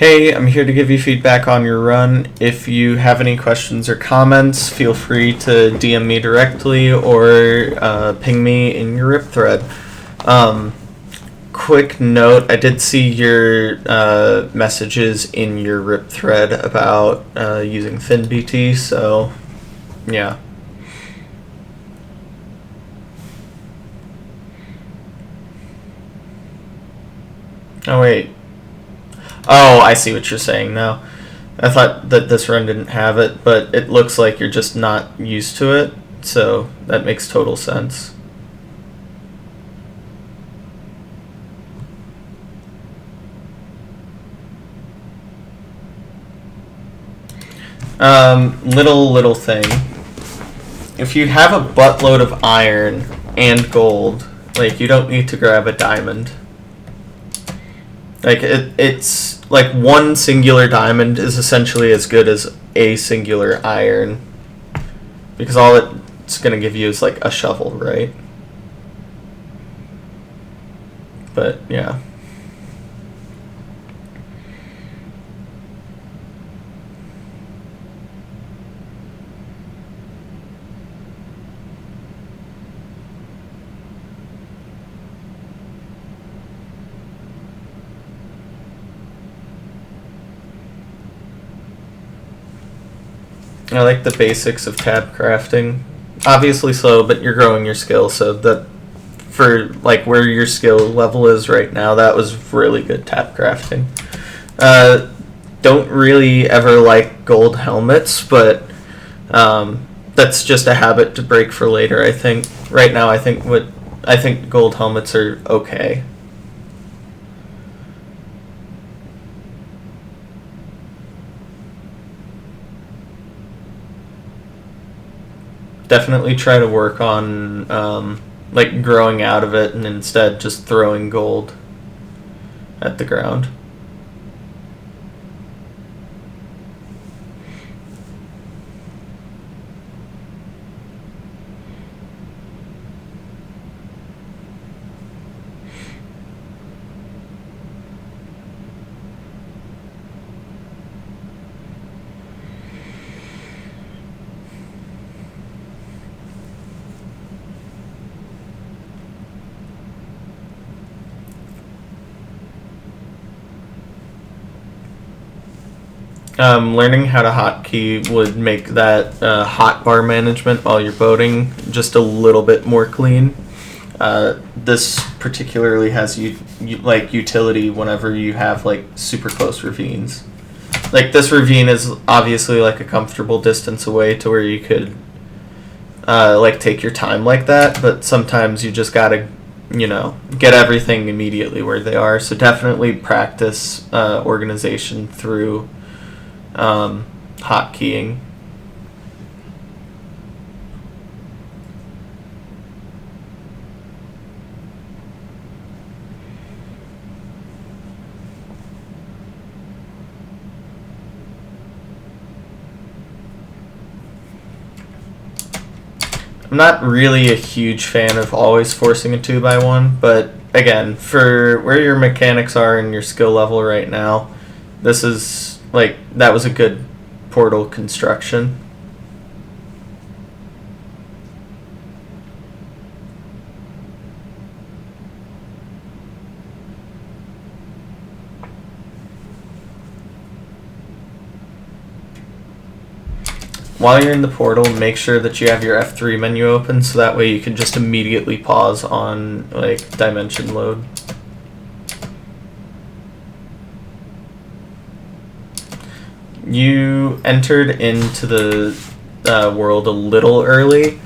Hey, I'm here to give you feedback on your run. If you have any questions or comments, feel free to DM me directly or ping me in your RIP thread. Quick note, I did see your messages in your RIP thread about using FinBT, so yeah. Oh wait. Oh, I see what you're saying now. I thought that this run didn't have it, but it looks like you're just not used to it, so that makes total sense. Little thing. If you have a buttload of iron and gold, like, you don't need to grab a diamond. Like, it's like one singular diamond is essentially as good as a singular iron, because all it's going to give you is like a shovel, right? But yeah. I like the basics of tab crafting. Obviously slow, but you're growing your skill, so that for like where your skill level is right now, that was really good tab crafting. Don't really ever like gold helmets, but that's just a habit to break for later. I think right now, I think gold helmets are okay. Definitely try to work on like growing out of it and instead just throwing gold at the ground. Learning how to hotkey would make that hotbar management while you're boating just a little bit more clean. This particularly has like utility whenever you have like super close ravines. Like this ravine is obviously like a comfortable distance away to where you could like take your time like that, but sometimes you just gotta get everything immediately where they are. So definitely practice organization through hotkeying. I'm not really a huge fan of always forcing a 2x1, but again, for where your mechanics are and your skill level right now, this is like, that was a good portal construction. While you're in the portal, make sure that you have your F3 menu open, so that way you can just immediately pause on like dimension load. You entered into the world a little early,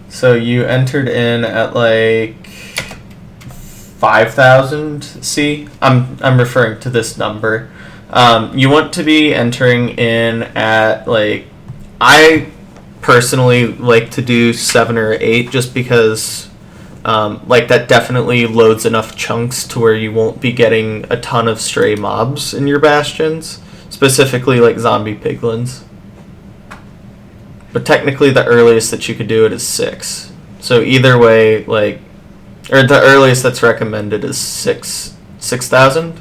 so you entered in at like 5,000 C. I'm referring to this number. You want to be entering in at like, I personally like to do 7 or 8 just because like that definitely loads enough chunks to where you won't be getting a ton of stray mobs in your bastions. Specifically like zombie piglins. But technically the earliest that you could do it is 6. So either way, like, or the earliest that's recommended is 6,000.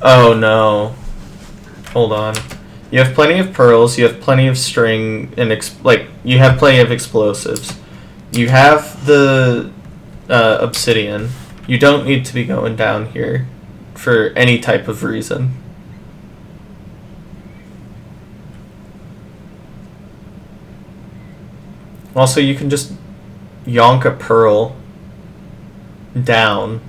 Oh no. Hold on. You have plenty of pearls, you have plenty of string, and you have plenty of explosives. You have the obsidian. You don't need to be going down here for any type of reason. Also, you can just yonk a pearl down.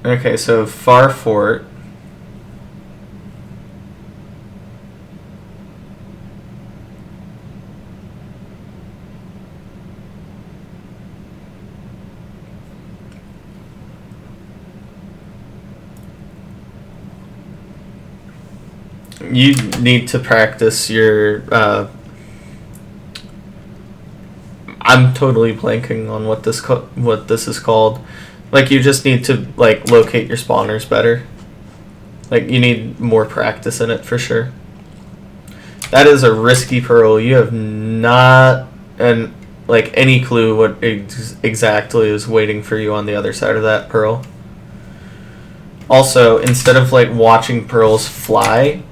Okay, so Far Fort. You need to practice your I'm totally blanking on what this is called. Like, you just need to like locate your spawners better. Like, you need more practice in it for sure. That is a risky pearl. You have not any clue what exactly is waiting for you on the other side of that pearl. Also, instead of like watching pearls fly,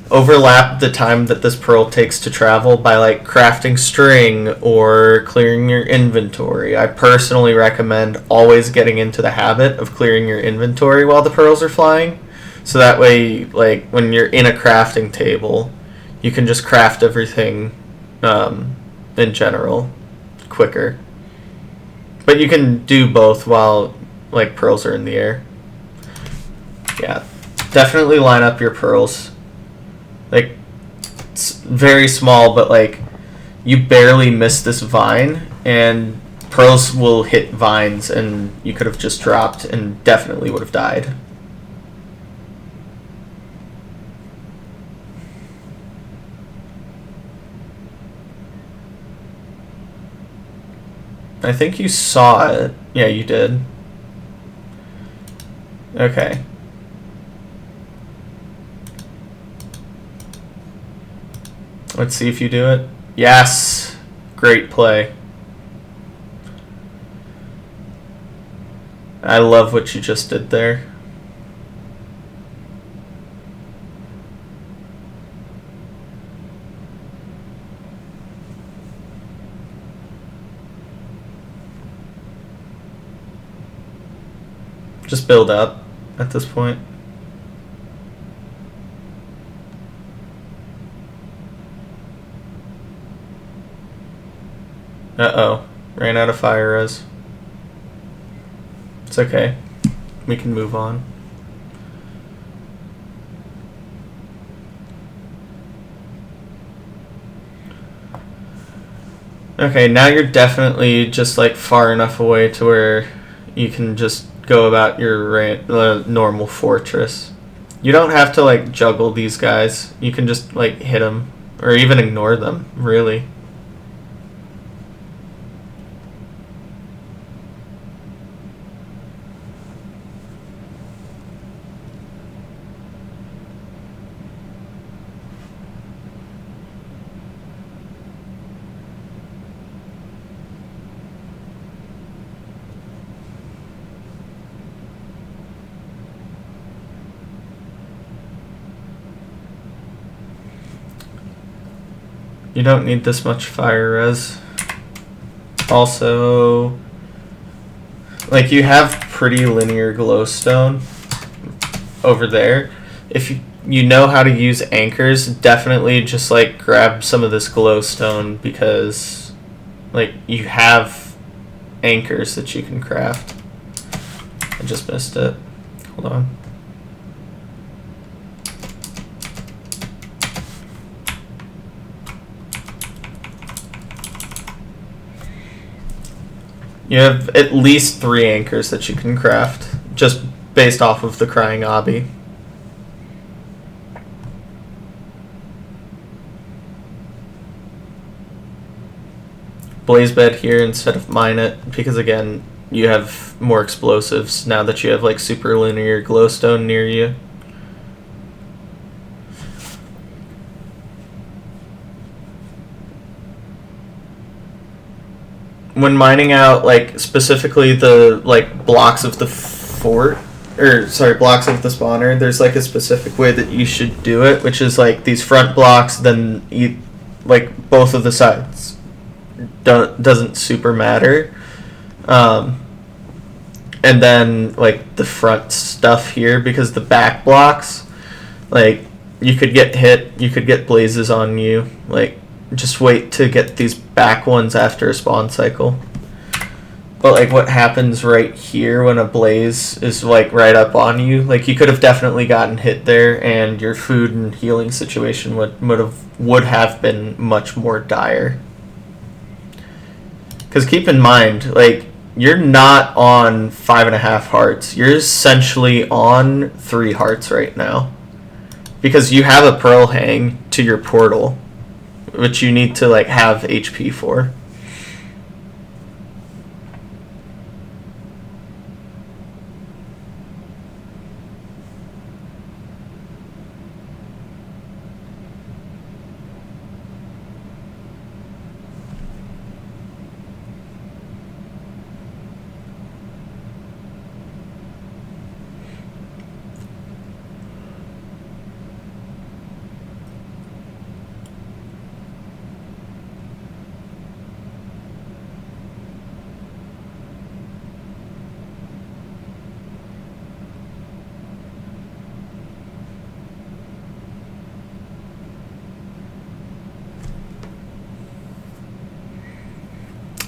overlap the time that this pearl takes to travel by like crafting string or clearing your inventory. I personally recommend always getting into the habit of clearing your inventory while the pearls are flying, so that way like when you're in a crafting table you can just craft everything in general quicker. But you can do both while like pearls are in the air. Yeah, definitely line up your pearls. Like, it's very small, but like you barely miss this vine and pearls will hit vines and you could have just dropped and definitely would have died. I think you saw it. Yeah, you did. Okay. Let's see if you do it. Yes! Great play. I love what you just did there. Just build up at this point. Uh-oh. Ran out of fire res. It's okay. We can move on. Okay, now you're definitely just like far enough away to where you can just go about your normal fortress. You don't have to like juggle these guys. You can just like hit them or even ignore them, really. You don't need this much fire res. Also, like, you have pretty linear glowstone over there. If you know how to use anchors, definitely just like grab some of this glowstone because like you have anchors that you can craft. I just missed it. Hold on. You have at least 3 anchors that you can craft, just based off of the crying obby. Blaze bed here instead of mine it, because again, you have more explosives now that you have like super linear glowstone near you. When mining out, like, specifically the, like, blocks of the fort, or, sorry, blocks of the spawner, there's, like, a specific way that you should do it, which is, like, these front blocks, then, like, both of the sides. Doesn't super matter. And then, like, the front stuff here, because the back blocks, like, you could get hit, you could get blazes on you, like, just wait to get these back ones after a spawn cycle. But like what happens right here when a blaze is like right up on you, like you could have definitely gotten hit there and your food and healing situation would have been much more dire. Because keep in mind, like, you're not on 5.5 hearts, you're essentially on 3 hearts right now. Because you have a pearl hang to your portal, which you need to like have HP for.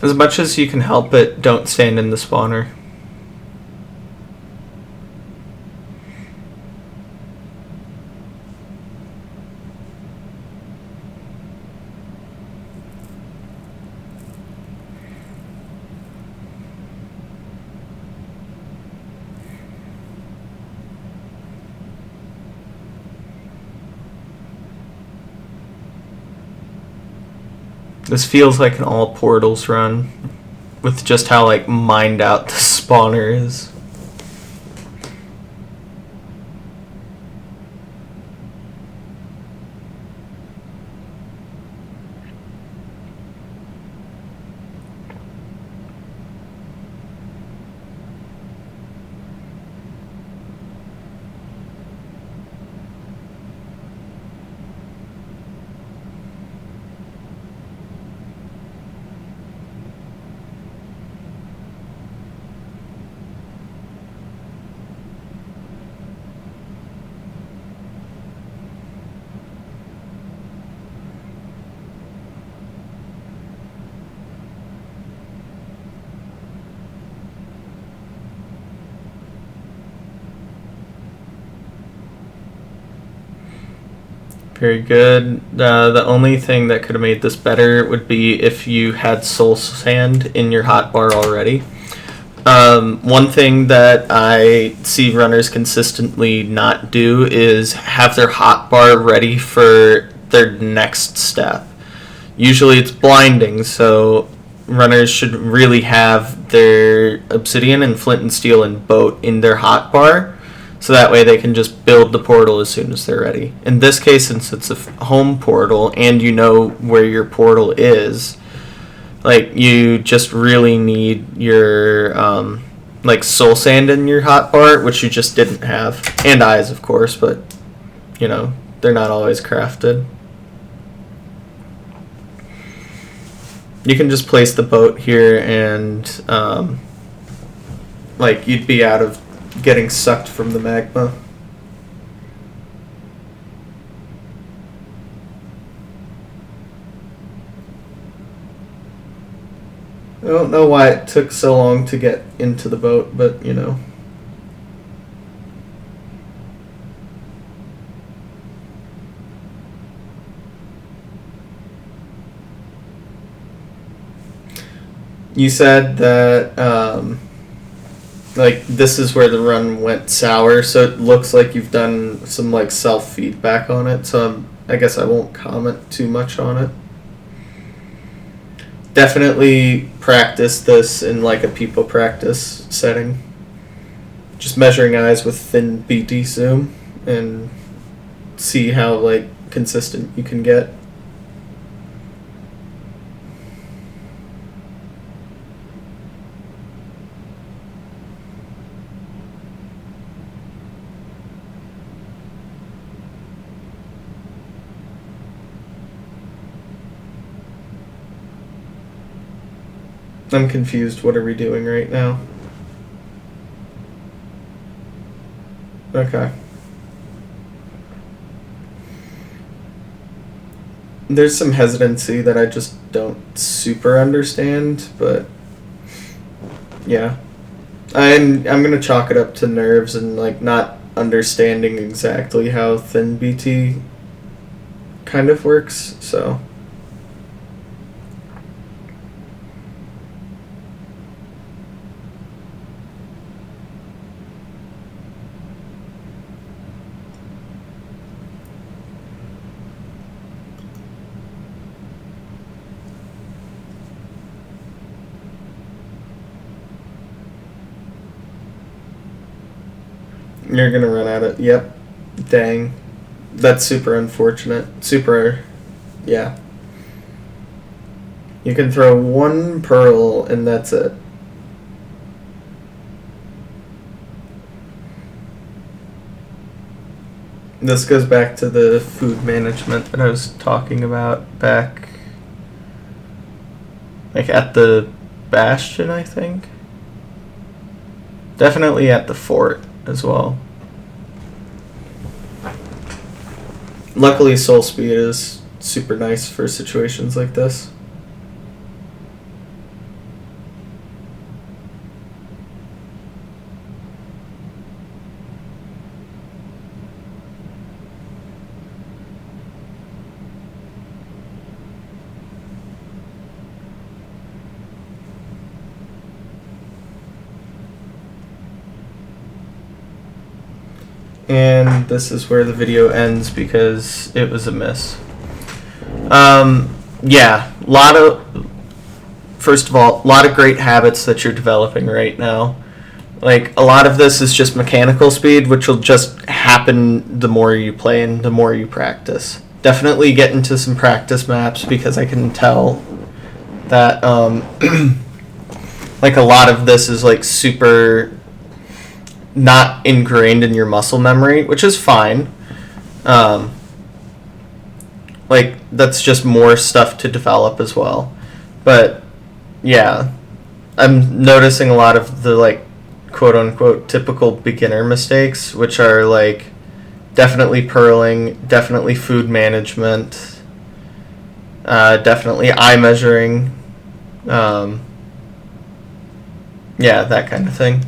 As much as you can help it, don't stand in the spawner. This feels like an all portals run, with just how like mined out the spawner is. Very good. The only thing that could have made this better would be if you had soul sand in your hotbar already. One thing that I see runners consistently not do is have their hotbar ready for their next step. Usually it's blinding, so runners should really have their obsidian and flint and steel and boat in their hotbar, so that way they can just build the portal as soon as they're ready. In this case, since it's a home portal and you know where your portal is, like, you just really need your like soul sand in your hotbar, which you just didn't have, and eyes of course, but you know, they're not always crafted. You can just place the boat here and like you'd be out of getting sucked from the magma. I don't know why it took so long to get into the boat, but you know. You said that like this is where the run went sour, so it looks like you've done some like self feedback on it. So I guess I won't comment too much on it. Definitely practice this in like a people practice setting. Just measuring eyes with thin BT zoom and see how like consistent you can get. I'm confused. What are we doing right now? Okay. There's some hesitancy that I just don't super understand, but yeah. I'm gonna chalk it up to nerves and like not understanding exactly how thin BT kind of works, so you're gonna run at it. Yep. Dang. That's super unfortunate. Super, yeah. You can throw one pearl and that's it. This goes back to the food management that I was talking about back, like at the Bastion, I think. Definitely at the fort as well. Luckily, soul speed is super nice for situations like this. And this is where the video ends because it was a miss. Yeah, first of all, a lot of great habits that you're developing right now. Like, a lot of this is just mechanical speed, which will just happen the more you play and the more you practice. Definitely get into some practice maps because I can tell that, like, a lot of this is, like, super not ingrained in your muscle memory, which is fine. Like, that's just more stuff to develop as well. But yeah, I'm noticing a lot of the like quote unquote typical beginner mistakes, which are like definitely purling, definitely food management, definitely eye measuring, yeah, that kind of thing.